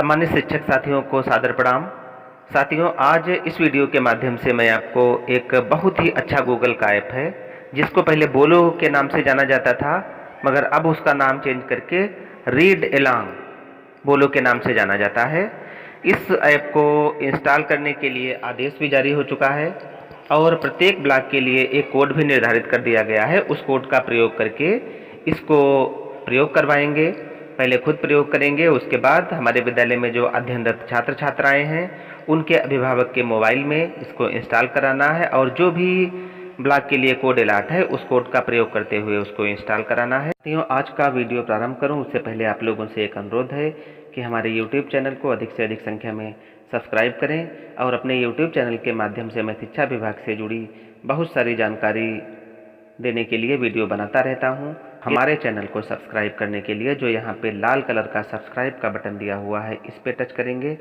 सम्मानित शिक्षक साथियों को सादर प्रणाम। साथियों, आज इस वीडियो के माध्यम से मैं आपको एक बहुत ही अच्छा गूगल का ऐप है जिसको पहले बोलो के नाम से जाना जाता था, मगर अब उसका नाम चेंज करके रीड एलॉन्ग बोलो के नाम से जाना जाता है। इस ऐप को इंस्टॉल करने के लिए आदेश भी जारी हो चुका है और प्रत्येक ब्लॉक के लिए एक कोड भी निर्धारित कर दिया गया है। उस कोड का प्रयोग करके इसको प्रयोग करवाएंगे। पहले खुद प्रयोग करेंगे, उसके बाद हमारे विद्यालय में जो अध्ययनरत छात्र छात्राएं हैं उनके अभिभावक के मोबाइल में इसको इंस्टॉल कराना है और जो भी ब्लॉक के लिए कोड अलॉट है उस कोड का प्रयोग करते हुए उसको इंस्टॉल कराना है। तो आज का वीडियो प्रारंभ करूं उससे पहले आप लोगों से एक अनुरोध है कि हमारे YouTube चैनल को अधिक से अधिक संख्या में सब्सक्राइब करें और अपने YouTube चैनल के माध्यम से मैं शिक्षा विभाग से जुड़ी बहुत सारी जानकारी देने के लिए वीडियो बनाता रहता हूं। हमारे चैनल को सब्सक्राइब करने के लिए जो यहाँ पे लाल कलर का सब्सक्राइब का बटन दिया हुआ है इस पे टच करेंगे।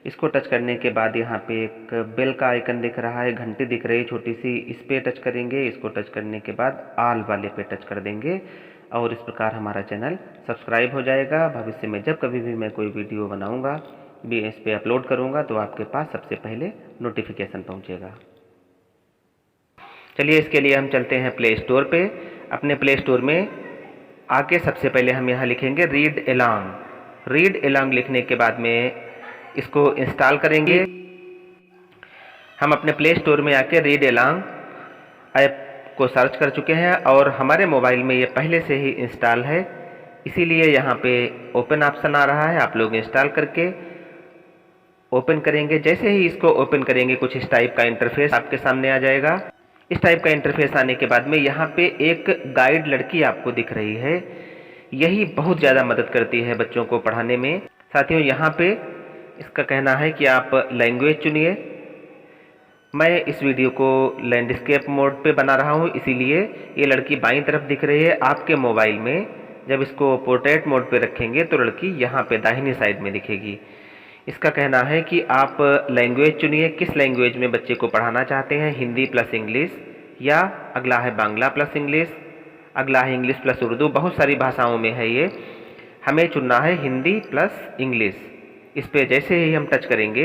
इसको टच करने के बाद यहाँ पे एक बेल का आइकन दिख रहा है, घंटी दिख रही है छोटी सी, इस पे टच करेंगे। इसको टच करने के बाद ऑल वाले पे टच कर देंगे और इस प्रकार हमारा चैनल सब्सक्राइब हो जाएगा। भविष्य में जब कभी भी मैं कोई वीडियो बनाऊँगा भी इस पर अपलोड करूँगा तो आपके पास सबसे पहले नोटिफिकेशन पहुँचेगा। चलिए, इसके लिए हम चलते हैं प्ले स्टोर पे। अपने प्ले स्टोर में आके सबसे पहले हम यहाँ लिखेंगे रीड एलॉन्ग। रीड एलॉन्ग लिखने के बाद में इसको इंस्टॉल करेंगे। हम अपने प्ले स्टोर में आके रीड एलॉन्ग ऐप को सर्च कर चुके हैं और हमारे मोबाइल में ये पहले से ही इंस्टॉल है, इसीलिए यहाँ पे ओपन ऑप्शन आ रहा है। आप लोग इंस्टॉल करके ओपन करेंगे। जैसे ही इसको ओपन करेंगे कुछ इस टाइप का इंटरफेस आपके सामने आ जाएगा। इस टाइप का इंटरफेस आने के बाद में यहाँ पे एक गाइड लड़की आपको दिख रही है। यही बहुत ज़्यादा मदद करती है बच्चों को पढ़ाने में। साथियों, यहाँ पे इसका कहना है कि आप लैंग्वेज चुनिए। मैं इस वीडियो को लैंडस्केप मोड पे बना रहा हूँ, इसीलिए ये लड़की बाईं तरफ दिख रही है। आपके मोबाइल में जब इसको पोर्ट्रेट मोड पे रखेंगे तो लड़की यहाँ पे दाहिनी साइड में दिखेगी। इसका कहना है कि आप लैंग्वेज चुनिए, किस लैंग्वेज में बच्चे को पढ़ाना चाहते हैं, हिंदी प्लस इंग्लिश या अगला है बांग्ला प्लस इंग्लिश, अगला है इंग्लिश प्लस उर्दू। बहुत सारी भाषाओं में है ये, हमें चुनना है हिंदी प्लस इंग्लिश। इस पे जैसे ही हम टच करेंगे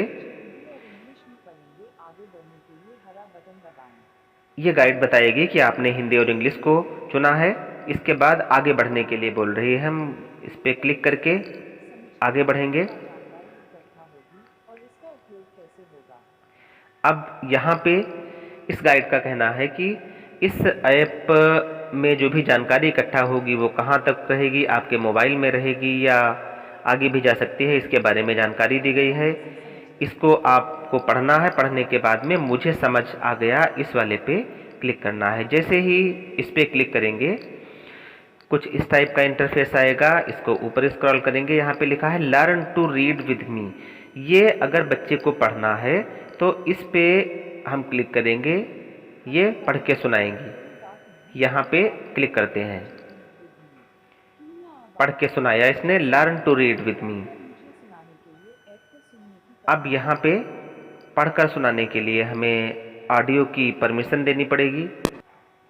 ये गाइड बताएगी कि आपने हिंदी और इंग्लिश को चुना है। इसके बाद आगे बढ़ने के लिए बोल रही है। हम इस पे क्लिक करके आगे बढ़ेंगे। अब यहाँ पे इस गाइड का कहना है कि इस ऐप में जो भी जानकारी इकट्ठा होगी वो कहाँ तक रहेगी, आपके मोबाइल में रहेगी या आगे भी जा सकती है, इसके बारे में जानकारी दी गई है। इसको आपको पढ़ना है। पढ़ने के बाद में मुझे समझ आ गया इस वाले पे क्लिक करना है। जैसे ही इस पे क्लिक करेंगे कुछ इस टाइप का इंटरफेस आएगा। इसको ऊपर स्क्रॉल करेंगे, यहाँ पे लिखा है learn to read with me. ये अगर बच्चे को पढ़ना है तो इस पे हम क्लिक करेंगे, ये पढ़ के सुनाएंगी। यहाँ पे क्लिक करते हैं, पढ़ के सुनाया इसने, learn to read with me. अब यहाँ पे पढ़कर सुनाने के लिए हमें ऑडियो की परमिशन देनी पड़ेगी।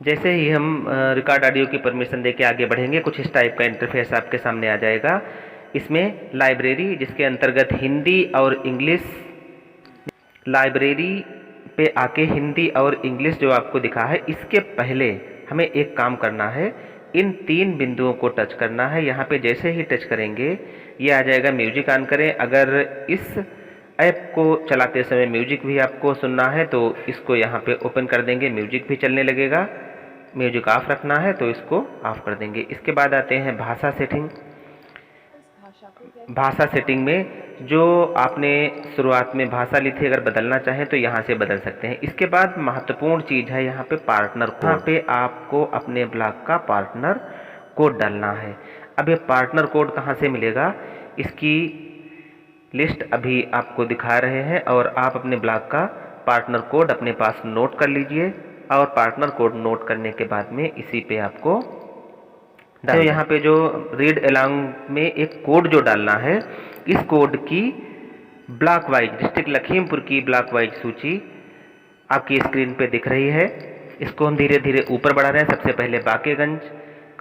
जैसे ही हम रिकॉर्ड ऑडियो की परमिशन देके आगे बढ़ेंगे कुछ इस टाइप का इंटरफेस आपके सामने आ जाएगा। इसमें लाइब्रेरी, जिसके अंतर्गत हिंदी और इंग्लिश, लाइब्रेरी पे आके हिंदी और इंग्लिश जो आपको दिखा है, इसके पहले हमें एक काम करना है, इन 3 बिंदुओं को टच करना है। यहाँ पे जैसे ही टच करेंगे ये आ जाएगा म्यूजिक ऑन करें। अगर इस ऐप को चलाते समय म्यूजिक भी आपको सुनना है तो इसको यहाँ पे ओपन कर देंगे, म्यूजिक भी चलने लगेगा। म्यूजिक ऑफ रखना है तो इसको ऑफ कर देंगे। इसके बाद आते हैं भाषा सेटिंग। भाषा सेटिंग में जो आपने शुरुआत में भाषा ली थी, अगर बदलना चाहें तो यहाँ से बदल सकते हैं। इसके बाद महत्वपूर्ण चीज़ है यहाँ पे पार्टनर कोड। यहाँ पे आपको अपने ब्लॉक का पार्टनर कोड डालना है। अब ये पार्टनर कोड कहाँ से मिलेगा, इसकी लिस्ट अभी आपको दिखा रहे हैं और आप अपने ब्लॉक का पार्टनर कोड अपने पास नोट कर लीजिए और पार्टनर कोड नोट करने के बाद में इसी पे आपको तो यहाँ पे जो रीड एलॉन्ग में एक कोड जो डालना है, इस कोड की ब्लॉक वाइज, डिस्ट्रिक्ट लखीमपुर की ब्लॉक वाइज सूची आपकी स्क्रीन पे दिख रही है। इसको हम धीरे धीरे ऊपर बढ़ा रहे हैं। सबसे पहले बांकेगंज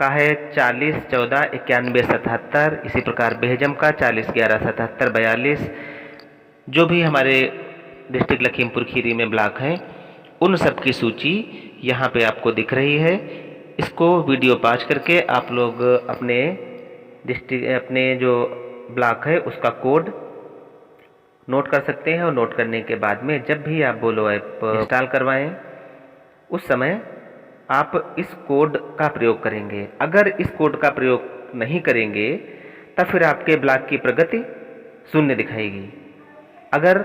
का है 40149177। इसी प्रकार बेहजम का 40117742। जो भी हमारे डिस्ट्रिक्ट लखीमपुर खीरी में ब्लॉक हैं उन सब की सूची यहाँ पे आपको दिख रही है। इसको वीडियो पॉज करके आप लोग अपने जो ब्लॉक है उसका कोड नोट कर सकते हैं, और नोट करने के बाद में जब भी आप बोलो ऐप इंस्टॉल करवाएं उस समय आप इस कोड का प्रयोग करेंगे। अगर इस कोड का प्रयोग नहीं करेंगे तब फिर आपके ब्लॉक की प्रगति शून्य दिखाएगी। अगर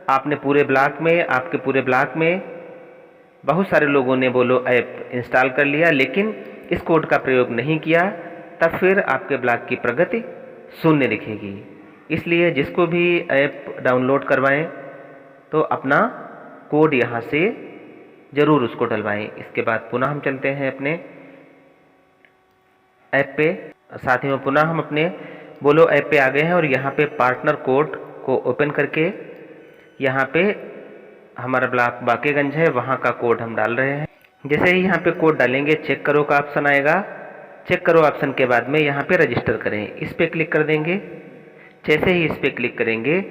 आपने आपके पूरे ब्लॉक में बहुत सारे लोगों ने बोलो ऐप इंस्टॉल कर लिया लेकिन इस कोड का प्रयोग नहीं किया, तब फिर आपके ब्लॉक की प्रगति शून्य दिखेगी। इसलिए जिसको भी ऐप डाउनलोड करवाएं तो अपना कोड यहाँ से ज़रूर उसको डलवाएं। इसके बाद पुनः हम चलते हैं अपने ऐप पे। साथियों, पुनः हम अपने बोलो ऐप पे आ गए हैं और यहाँ पे पार्टनर कोड को ओपन करके यहाँ पे हमारा ब्लॉक बाकेगंज है, वहाँ का कोड हम डाल रहे हैं। जैसे ही यहाँ पे कोड डालेंगे चेक करो का ऑप्शन आएगा। चेक करो ऑप्शन के बाद में यहाँ पे रजिस्टर करें, इस पे क्लिक कर देंगे। जैसे ही इस पे क्लिक करेंगे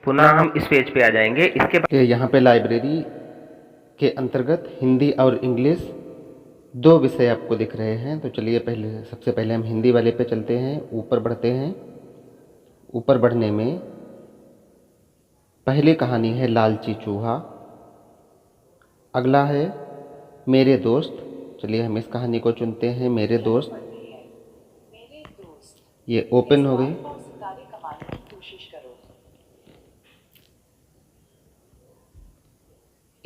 पुनः हम इस पेज पे आ जाएंगे। इसके बाद यहाँ पे लाइब्रेरी के अंतर्गत हिंदी और इंग्लिश 2 विषय आपको दिख रहे हैं। तो चलिए सबसे पहले हम हिंदी वाले पे चलते हैं, ऊपर बढ़ते हैं। ऊपर बढ़ने में पहली कहानी है लालची चूहा, अगला है मेरे दोस्त। चलिए हम इस कहानी को चुनते हैं, मेरे दोस्त। ये ओपन हो गई।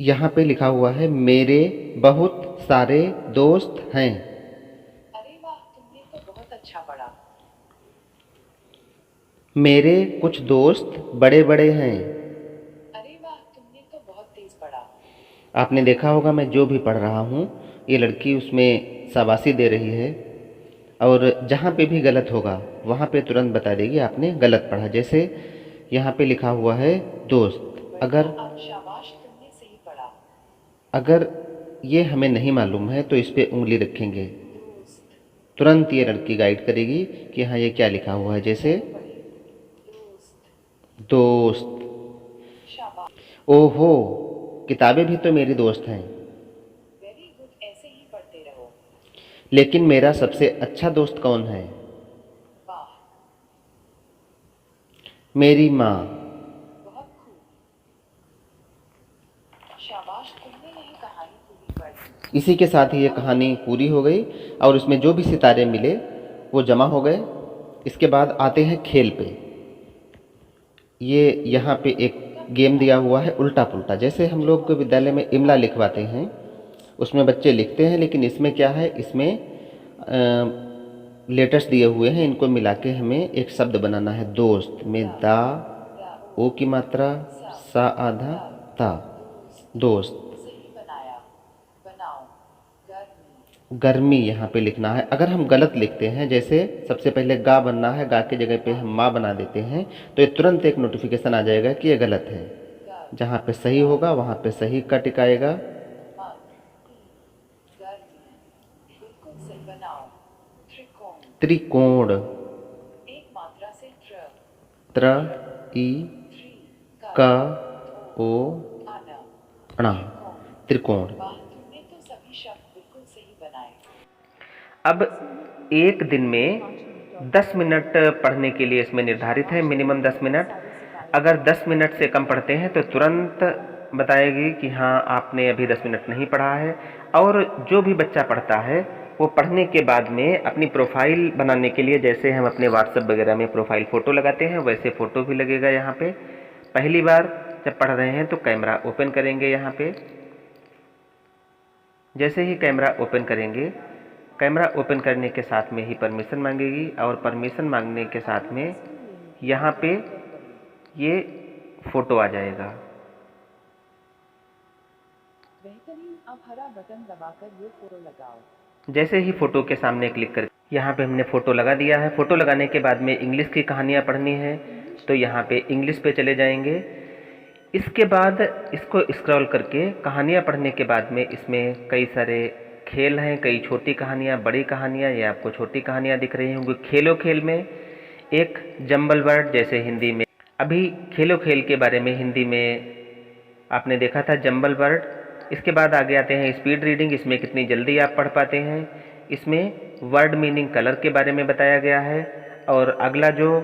यहाँ पे लिखा हुआ है मेरे बहुत सारे दोस्त हैं। अरे वाह, तुमने तो बहुत अच्छा पढ़ा। मेरे कुछ दोस्त बड़े बड़े हैं। अरे वाह, तुमने तो बहुत तेज पढ़ा। आपने देखा होगा मैं जो भी पढ़ रहा हूँ ये लड़की उसमें शाबाशी दे रही है, और जहाँ पे भी गलत होगा वहाँ पे तुरंत बता देगी आपने गलत पढ़ा। जैसे यहाँ पे लिखा हुआ है दोस्त, अब शाबाश, तुमने सही पढ़ा। अगर ये हमें नहीं मालूम है तो इस पे उंगली रखेंगे, दोस्त, तुरंत ये लड़की गाइड करेगी कि हाँ ये क्या लिखा हुआ है। जैसे दोस्त, दोस्त, शाबाश, ओहो किताबें भी तो मेरी दोस्त हैं, वेरी गुड, ऐसे ही पढ़ते रहो। लेकिन मेरा सबसे अच्छा दोस्त कौन है? वाह, मेरी माँ। बहुत खूब, शाबाश, तुमने यह कहानी पूरी पढ़ दी। इसी के साथ ही ये कहानी पूरी हो गई और उसमें जो भी सितारे मिले वो जमा हो गए। इसके बाद आते हैं खेल पे। ये यहाँ पे एक गेम दिया हुआ है उल्टा पुल्टा। जैसे हम लोग को विद्यालय में इमला लिखवाते हैं उसमें बच्चे लिखते हैं, लेकिन इसमें क्या है, इसमें लेटर्स दिए हुए हैं, इनको मिला के हमें एक शब्द बनाना है। दोस्त में दा, ओ की मात्रा, सा आधा, ता, दोस्त। सही बनाया, बनाओ, गर्मी, गर्मी यहाँ पे लिखना है। अगर हम गलत लिखते हैं, जैसे सबसे पहले गा बनना है, गा की जगह पे हम माँ बना देते हैं, तो ये तुरंत एक नोटिफिकेशन आ जाएगा कि ये गलत है। जहाँ पे सही होगा वहाँ पे सही का टिकाएगा। गर्मी, बिल्कुल सही बनाओ। त्रिकोण, त्रिकोण, एक मात्रा से त्र ई थ्री क ओ आना, ण, त्रिकोण। वाह, तुमने तो सभी शब्द बिल्कुल सही बनाए। अब एक दिन में 10 मिनट पढ़ने के लिए इसमें निर्धारित है, मिनिमम 10 मिनट। अगर 10 मिनट से कम पढ़ते हैं तो तुरंत बताएगी कि हाँ आपने अभी 10 मिनट नहीं पढ़ा है। और जो भी बच्चा पढ़ता है वो पढ़ने के बाद में अपनी प्रोफाइल बनाने के लिए, जैसे हम अपने व्हाट्सएप वगैरह में प्रोफाइल फ़ोटो लगाते हैं वैसे फ़ोटो भी लगेगा यहाँ पे। पहली बार जब पढ़ रहे हैं तो कैमरा ओपन करेंगे यहाँ पे। जैसे ही कैमरा ओपन करेंगे, कैमरा ओपन करने के साथ में ही परमिशन मांगेगी, और परमिशन मांगने के साथ में यहाँ पे ये फ़ोटो आ जाएगा। बेहतरीन, अब हरा बटन दबाकर ये फोटो लगाओ। जैसे ही फ़ोटो के सामने क्लिक कर यहाँ पे हमने फ़ोटो लगा दिया है। फ़ोटो लगाने के बाद में इंग्लिश की कहानियाँ पढ़नी है तो यहाँ पे इंग्लिश पे चले जाएंगे। इसके बाद इसको स्क्रॉल करके कहानियाँ पढ़ने के बाद में इसमें कई सारे खेल हैं, कई छोटी कहानियाँ, बड़ी कहानियाँ। ये आपको छोटी कहानियाँ दिख रही होंगी। खेलो खेल में एक जंबल वर्ड, जैसे हिंदी में अभी खेलो खेल के बारे में हिंदी में आपने देखा था जंबल वर्ड। इसके बाद आगे आते हैं स्पीड रीडिंग। इसमें कितनी जल्दी आप पढ़ पाते हैं। इसमें वर्ड मीनिंग कलर के बारे में बताया गया है। और अगला जो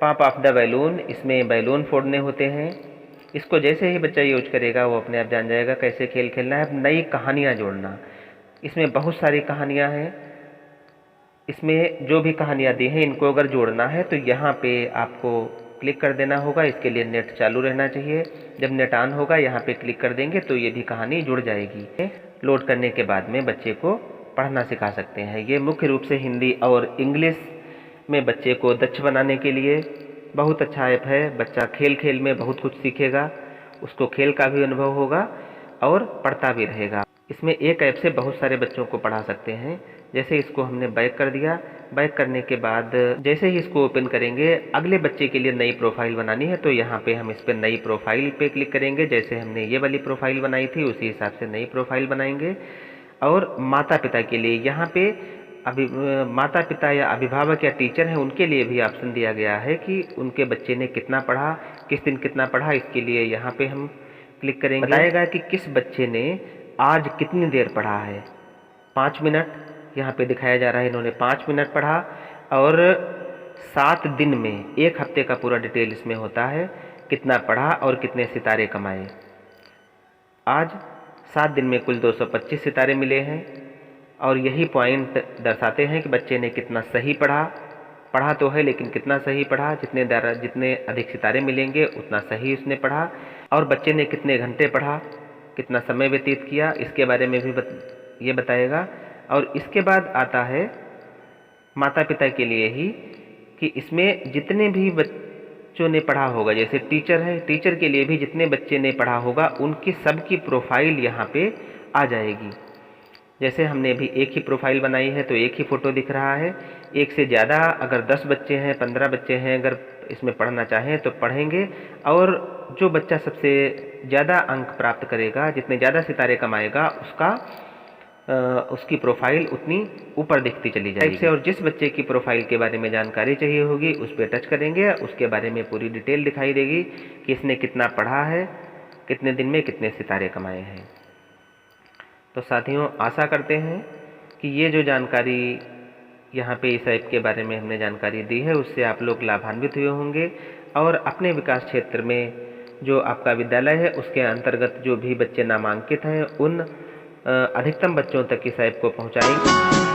पॉप ऑफ द बैलून, इसमें बैलून फोड़ने होते हैं। इसको जैसे ही बच्चा यूज करेगा वो अपने आप जान जाएगा कैसे खेल खेलना है। नई कहानियाँ जोड़ना, इसमें बहुत सारी कहानियाँ हैं। इसमें जो भी कहानियाँ दी हैं इनको अगर जोड़ना है तो यहाँ पे आपको क्लिक कर देना होगा। इसके लिए नेट चालू रहना चाहिए। जब नेट ऑन होगा यहाँ पे क्लिक कर देंगे तो ये भी कहानी जुड़ जाएगी। लोड करने के बाद में बच्चे को पढ़ना सिखा सकते हैं। ये मुख्य रूप से हिंदी और इंग्लिश में बच्चे को दक्ष बनाने के लिए बहुत अच्छा ऐप है। बच्चा खेल खेल में बहुत कुछ सीखेगा, उसको खेल का भी अनुभव होगा और पढ़ता भी रहेगा। इसमें एक ऐप से बहुत सारे बच्चों को पढ़ा सकते हैं। जैसे इसको हमने बैक कर दिया, बैक करने के बाद जैसे ही इसको ओपन करेंगे, अगले बच्चे के लिए नई प्रोफाइल बनानी है तो यहाँ पे हम इस पर नई प्रोफाइल पे क्लिक करेंगे। जैसे हमने ये वाली प्रोफाइल बनाई थी उसी हिसाब से नई प्रोफाइल बनाएंगे। और माता पिता के लिए यहाँ पे माता पिता या अभिभावक या टीचर हैं उनके लिए भी ऑप्शन दिया गया है कि उनके बच्चे ने कितना पढ़ा, किस दिन कितना पढ़ा। इसके लिए यहाँ पे हम क्लिक करेंगे। बताएगा कि किस बच्चे ने आज कितनी देर पढ़ा है। 5 मिनट यहाँ पे दिखाया जा रहा है, इन्होंने 5 मिनट पढ़ा। और 7 दिन में, एक हफ्ते का पूरा डिटेल इसमें होता है, कितना पढ़ा और कितने सितारे कमाए। आज 7 दिन में कुल 225 सितारे मिले हैं। और यही पॉइंट दर्शाते हैं कि बच्चे ने कितना सही पढ़ा तो है लेकिन कितना सही पढ़ा। जितने अधिक सितारे मिलेंगे उतना सही उसने पढ़ा। और बच्चे ने कितने घंटे पढ़ा, कितना समय व्यतीत किया, इसके बारे में भी ये बताएगा। और इसके बाद आता है माता पिता के लिए ही कि इसमें जितने भी बच्चों ने पढ़ा होगा, जैसे टीचर है, टीचर के लिए भी जितने बच्चे ने पढ़ा होगा उनकी सबकी प्रोफाइल यहाँ पे आ जाएगी। जैसे हमने अभी एक ही प्रोफाइल बनाई है तो एक ही फ़ोटो दिख रहा है। एक से ज़्यादा अगर 10 बच्चे हैं, 15 बच्चे हैं, अगर इसमें पढ़ना चाहें तो पढ़ेंगे। और जो बच्चा सबसे ज़्यादा अंक प्राप्त करेगा, जितने ज़्यादा सितारे कमाएगा, उसकी प्रोफाइल उतनी ऊपर दिखती चली जाएगी। और जिस बच्चे की प्रोफाइल के बारे में जानकारी चाहिए होगी उस पर टच करेंगे, उसके बारे में पूरी डिटेल दिखाई देगी कि इसने कितना पढ़ा है, कितने दिन में कितने सितारे कमाए हैं। तो साथियों, आशा करते हैं कि ये जो जानकारी यहाँ पे इस ऐप के बारे में हमने जानकारी दी है उससे आप लोग लाभान्वित हुए होंगे। और अपने विकास क्षेत्र में जो आपका विद्यालय है उसके अंतर्गत जो भी बच्चे नामांकित हैं उन अधिकतम बच्चों तक इस ऐप को पहुँचाएंगे।